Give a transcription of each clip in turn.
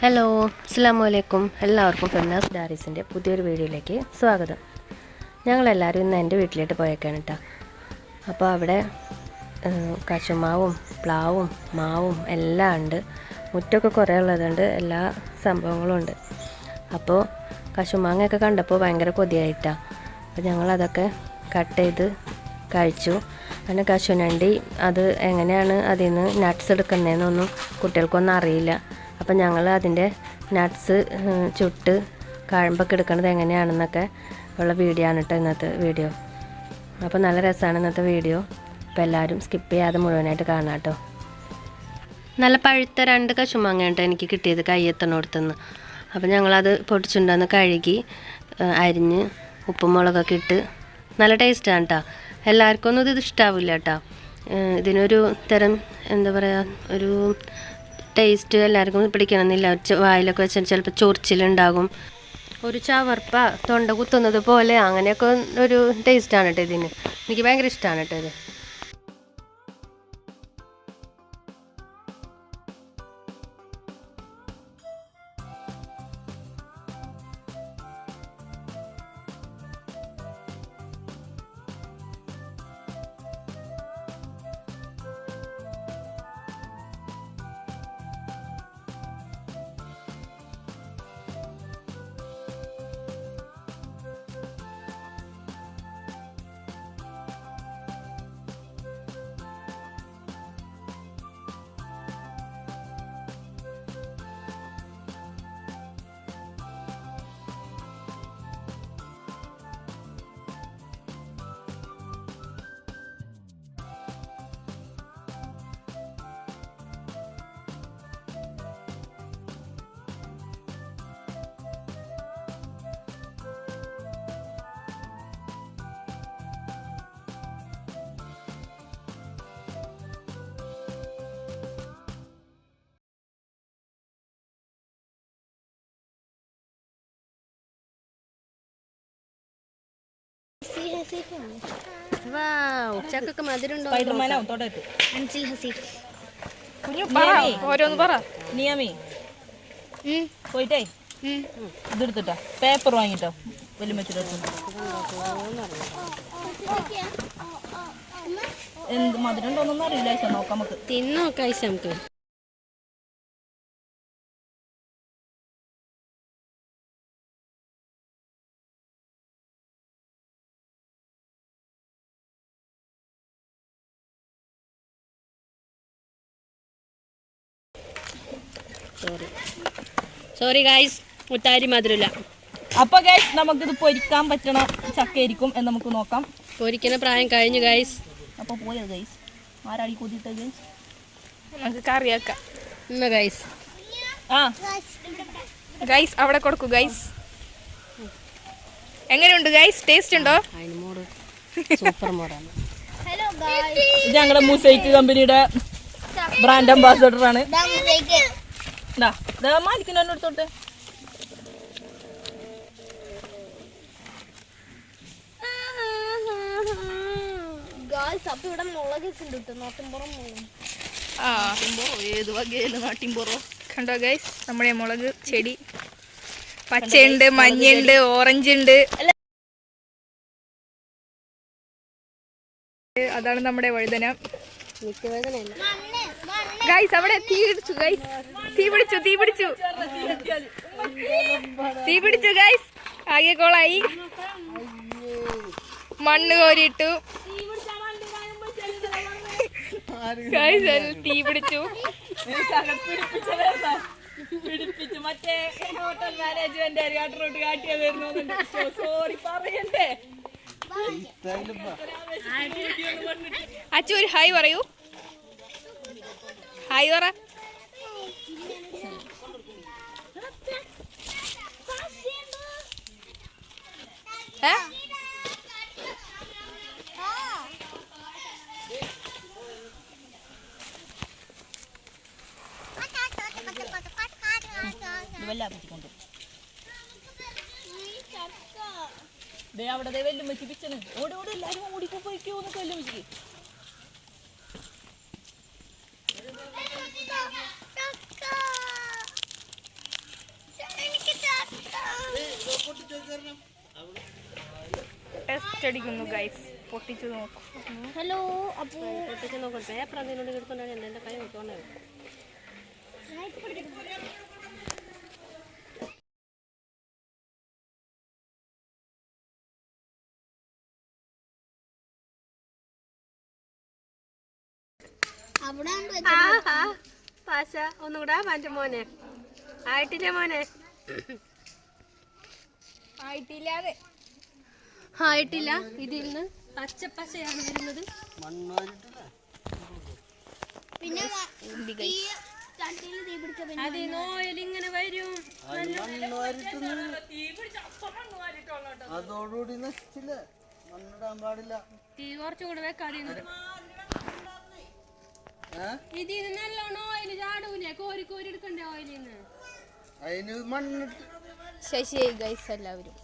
Hello, അസ്സലാമു അലൈക്കും. എല്ലാവർക്കും ഫെർനാസ് ഡയറീസിൻ്റെ പുതിയൊരു വീഡിയോയിലേക്ക് സ്വാഗതം. ഞങ്ങളെല്ലാവരും ഇന്ന് എൻ്റെ വീട്ടിലേക്ക് പോയേക്കാണ് കേട്ടോ. അപ്പോൾ അവിടെ കശുമാവും പ്ലാവും മാവും എല്ലാം ഉണ്ട്. മുറ്റമൊക്കെ കുറേ ഉള്ളതുകൊണ്ട് എല്ലാ സംഭവങ്ങളും ഉണ്ട്. അപ്പോൾ കശുമാങ്ങയൊക്കെ കണ്ടപ്പോൾ ഭയങ്കര കൊതിയായിട്ടാണ്. അപ്പോൾ ഞങ്ങളതൊക്കെ കട്ട് ചെയ്ത് കഴിച്ചു. പിന്നെ കശുനണ്ടി അത് എങ്ങനെയാണ് അതിൽ നിന്ന് നട്ട്സ് എടുക്കുന്നതെന്നൊന്നും കുട്ടികൾക്കൊന്നും അറിയില്ല. അപ്പം ഞങ്ങൾ അതിൻ്റെ നട്ട്സ് ചുട്ട് കഴമ്പൊക്കെ എടുക്കുന്നത് എങ്ങനെയാണെന്നൊക്കെ ഉള്ള വീഡിയോ ആണ് കേട്ടോ ഇന്നത്തെ വീഡിയോ. അപ്പോൾ നല്ല രസമാണ് ഇന്നത്തെ വീഡിയോ. അപ്പോൾ എല്ലാവരും സ്കിപ്പ് ചെയ്യാതെ മുഴുവനായിട്ട് കാണാം കേട്ടോ. നല്ല പഴുത്ത 2 കശുമാങ്ങ കേട്ടോ എനിക്ക് കിട്ടിയത് കയ്യെത്തണോടത്തുനിന്ന്. അപ്പോൾ ഞങ്ങളത് പൊടിച്ചുകൊണ്ടുവന്ന് കഴുകി അരിഞ്ഞ് ഉപ്പും മുളകൊക്കെ ഇട്ട് നല്ല ടേസ്റ്റാണ് കേട്ടോ. എല്ലാവർക്കും ഒന്നും ഇത് ഇഷ്ടാവില്ല കേട്ടോ. ഇതിനൊരു തരം എന്താ പറയുക, ഒരു ടേസ്റ്റ് എല്ലാവർക്കും പിടിക്കണമെന്നില്ല. വായിലൊക്കെ വെച്ചാൽ ചിലപ്പോൾ ചൊറിച്ചിലുണ്ടാകും, ഒരു ചവർപ്പ തൊണ്ട കുത്തുന്നത് പോലെ അങ്ങനെയൊക്കെ ഒരു ടേസ്റ്റാണ് കേട്ടോ ഇതിന്. എനിക്ക് ഭയങ്കര ഇഷ്ടമാണ് കേട്ടോ ഇത്. ചക്കൊക്കെ മധുരമുണ്ടോ? ഓരോന്ന് പറ. നിയമി പോയിട്ടേ ഇതെടുത്തിട്ടോ, പേപ്പർ വാങ്ങിട്ടോ വലിയ എന്ത് മധുരം ഉണ്ടോന്നൊന്നും അറിയില്ല. നോക്കാം, നമുക്ക് തിന്നോക്കാം നമുക്ക്. സോറി ഗൈസ്, മുത്താരി മധുരമില്ല. അപ്പൊ ഗൈസ് നമുക്കിത് പൊരിക്കാൻ പറ്റണ ചക്കയായിരിക്കും എന്ന് നമുക്ക് നോക്കാം. പൊരിക്കുന്ന പ്രായം കഴിഞ്ഞു ഗൈസ്. അപ്പൊ പോയത് ഗൈസ്, ആരാടി കൊതിട്ട ഗൈസ്, നമുക്ക് കറിയാക്കാം ഇന്ന് ഗൈസ്. ആ ഗൈസ് അവിടെ കൊടുക്കൂ ഗൈസ്. എങ്ങനെയുണ്ട് ഗൈസ്, ടേസ്റ്റ് ഉണ്ടോ? സൂപ്പർ മോഡാണ്. ഇത് ഞങ്ങളുടെ മുസൈക്ക് കമ്പനിയുടെ ബ്രാൻഡ് അംബാസഡർ ആണ്. മാലിക്കുന്നോട്ട് കണ്ടോ ഗൈസ്, നമ്മുടെ മുളക് ചെടി പച്ചയുണ്ട്, മഞ്ഞയുണ്ട്, ഓറഞ്ച് ഉണ്ട്. അതാണ് നമ്മുടെ വഴുതന. ഗൈസ് അവിടെ തീ പിടിച്ചു ഗൈസ്, തീ പിടിച്ചു ഗൈസ്, ആകെ കോളായി. മണ്ണ് കോരിയിട്ടു ഗൈസ്, തീ പിടിച്ചു. മറ്റേ ഹോട്ടൽ മാനേജ്മെന്റ് കാട്ടിയതായിരുന്നു. സോറി പറയണ്ടേ. അച്ചു ഒരു ഹായ് പറയൂ. ഹായ് പറ. അവിടെ വെല്ലുമ്മച്ചി പിച്ചണ്. ഓടി എല്ലാരും ഓടിപ്പോ പോയിക്കോന്ന് വെല്ലുമ്മച്ചിക്ക്. ടെസ്റ്റ് അടിക്കുന്നു ഗൈസ്. പൊട്ടിച്ചു നോക്കും. ഹലോ. അപ്പോൾ പൊട്ടിച്ച് നോക്കണം. പേപ്പർ അതിനോട് എടുത്തോണ്ടാണ് എൻ്റെ കൈ നോക്കണേ. പാശ ഒന്നും കൂടെ മാറ്റം മോനെ. ആയിട്ടില്ല മോനെ. ആയിട്ടില്ല. ഇതിൽ നിന്ന് പച്ചപ്പശയാണ് വരുന്നത്. അതിന് ഓയിൽ ഇങ്ങനെ വരും. അതോടുകൂടി നശിച്ചില്ല. മണ്ണിടാൻ പാടില്ല. തീ കുറച്ചും കൂടെ വെക്കാതെ ഇതിന് നല്ലോണം ഓയിൽ ചാടൂലേ? കോരി കോരി എടുക്കണ്ടേ ഓയിലിന്ന്? അതിന് മണ്ണിട്ട് ശശിയായി ഗൈസ് എല്ലാവരും.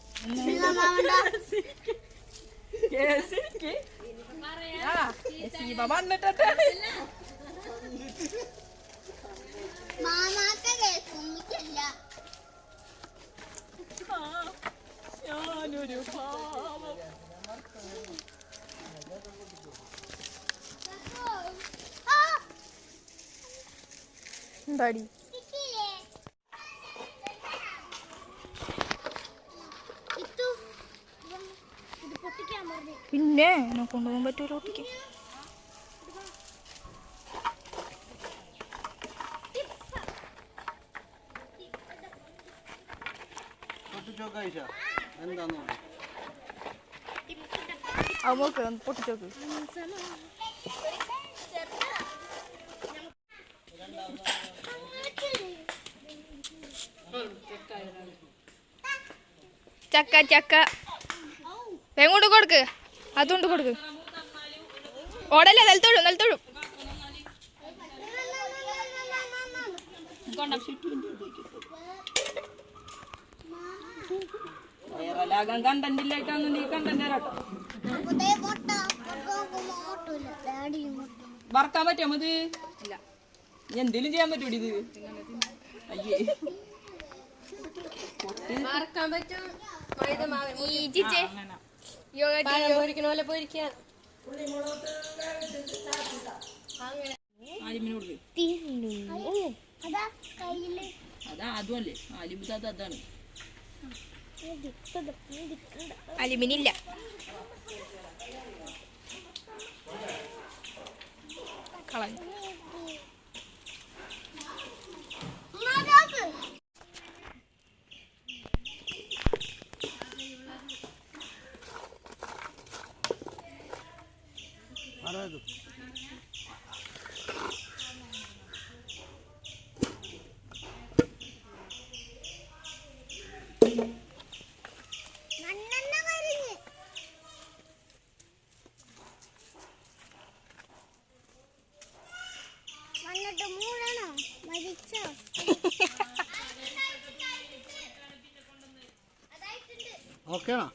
ഞാനൊരു പാവം. എന്താടി പിന്നെ എന്നെ കൊണ്ടുപോകാൻ പറ്റൂല ഒട്ടിക്ക്. എന്താന്ന് അവക്ക് പൊട്ടിച്ചോക്ക്. ചക്ക ചക്ക എങ്ങോട്ട് കൊടുക്ക്. അതുകൊണ്ട് കൊടുക്ക്. ഓടല്ലേ നിലത്തോടും നിലത്തോടും. വയറലാകാൻ കണ്ടന്റ് ഇല്ലായിട്ടാന്നുണ്ടെങ്കിൽ കണ്ടന്റ് തരാട്ടോ. വറക്കാൻ പറ്റുമോ ഇത്? ഇല്ല. എന്തേലും ചെയ്യാൻ പറ്റൂടി ഇത്? അയ്യേ വറക്കാൻ പറ്റും. പൊരിക്കണ പോലെ പൊരിക്കാൻ. ആലിമിനോട് അതാ അതുമല്ലേ ആലിമിതാത്ത അതാണ്. അലുമിനില്ല. കളഞ്ഞു. ഓക്കേണോ?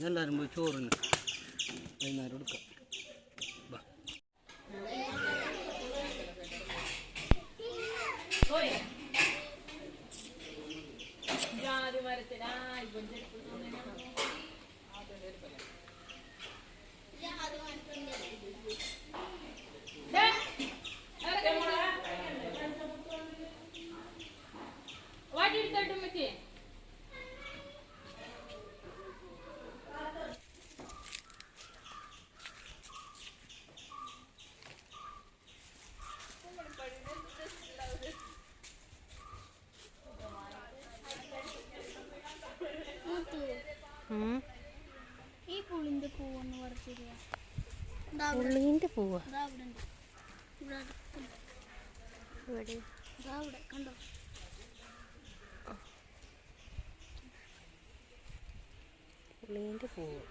എല്ലാവരും പോയി ചോറിന് വൈകുന്നേരം എടുക്കാം. പുള്ളിന്റെ പൂവാ. കണ്ടോ? പുള്ളിന്റെ പൂവ്.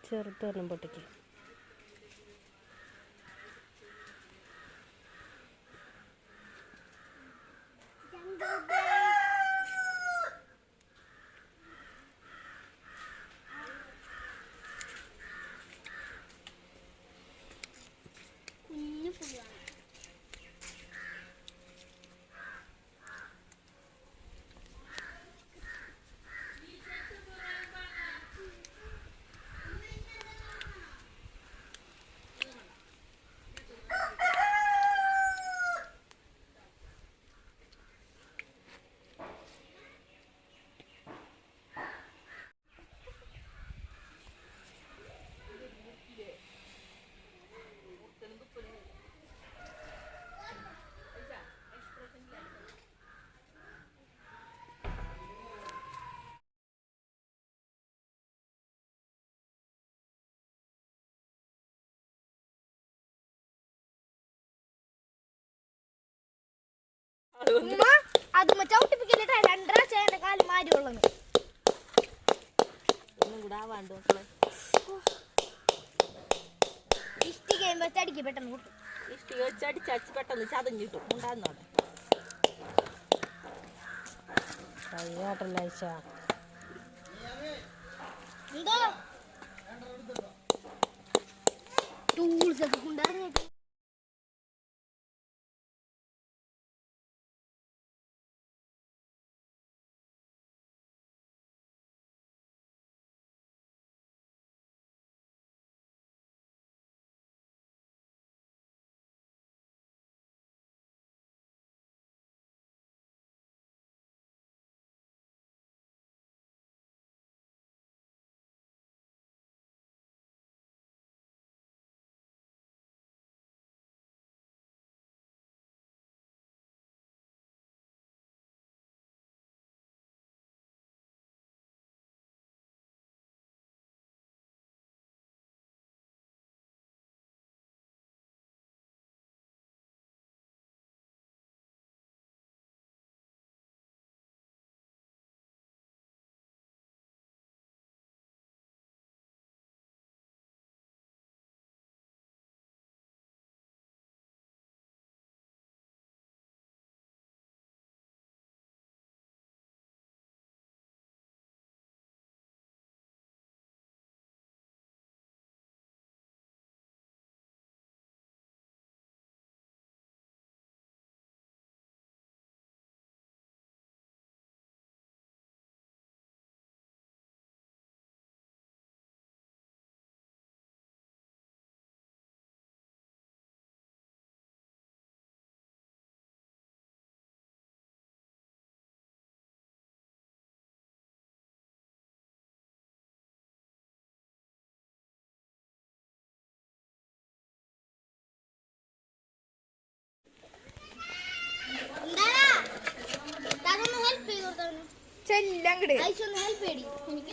ചെറുതൊന്നും പൊട്ടിക്കും. ഉമ്മ അതുമ്മ ചവിട്ടിപ്പിക്കലിട്ട് രണ്ടര ചേന്റെ കാല് മാരി ഉള്ളത് ഒന്നും കൂടെ ആവാണ്ട് മക്കളെ. ഇഷ്ടി കഴിയുമ്പോ ചടിക്ക് പെട്ടെന്ന് കൂട്ടും ഇഷ്ടിക വെച്ചടിച്ചടിച്ച് പെട്ടെന്ന് ചതഞ്ഞിട്ടും ഉണ്ടാകുന്നവിടെ. കയ്യാട്ടല്ല അയച്ച എന്തോ ടൂൾസ് ഒക്കെ കൊണ്ടിറങ്ങിയിട്ട് ചെല്ലങ്ങട് ഹെൽപ്പ് ചെയ്യടി എനിക്ക്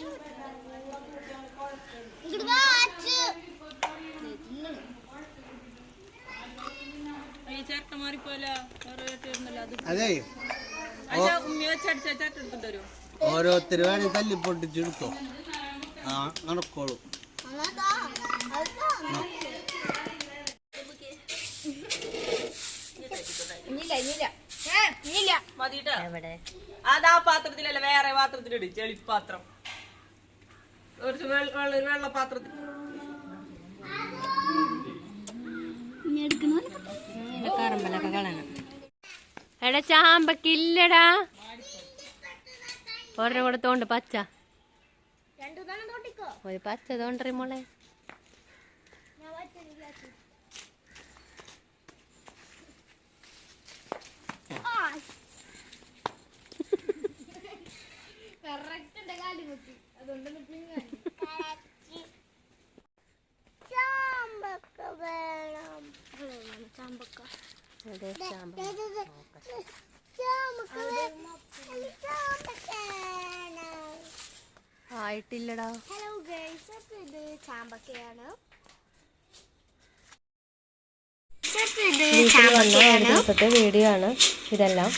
ഇങ്ങോട്ട് വാ അച്ഛ ഈ ചേട്ട മാറിപ്പോല അതെ ഉമ്മി വെച്ചടിച്ച ചേട്ടൻ എടുത്തിട്ട് വരും. ഓരോരുത്തർ വേണേ തല്ലി പൊട്ടിച്ചെടുത്തോ. ആ നടക്കോളൂ. മതിട്ടാ. എവിടെ അതാ പാത്രത്തിലല്ല, വേറെ പാത്രത്തിലിട്. ചെളിപ്പാത്രം കുറച്ച് വെള്ള പാത്രത്തിൽ. കറമ്പലൊക്കെ കളയണം. എടാ ചാമ്പക്കില്ലടാ. ഒരെണ്ണം കൂടെ തോണ്ട് പച്ച. ഒരു പച്ച തോണ്ടറി മോളെ. ആയിട്ടില്ലടാ. ഹലോ ഗൈസ്, അപ്പോൾ ഇത് ചാമ്പക്കയാണ്. വീട്ടിൽ വന്ന ഒരു ദിവസത്തെ വീഡിയോ ആണ് ഇതെല്ലാം.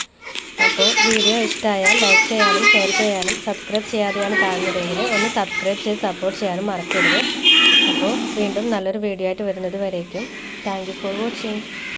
അപ്പോൾ വീഡിയോ ഇഷ്ടമായാൽ ലൈക്ക് ചെയ്യാനും ഷെയർ ചെയ്യാനും സബ്സ്ക്രൈബ് ചെയ്യാതെയാണ് കാണുന്നതെങ്കിൽ ഒന്ന് സബ്സ്ക്രൈബ് ചെയ്ത് സപ്പോർട്ട് ചെയ്യാനും മറക്കരുത്. അപ്പോൾ വീണ്ടും നല്ലൊരു വീഡിയോ ആയിട്ട് വരുന്നത് വരേക്കും താങ്ക് യു ഫോർ വാച്ചിങ്.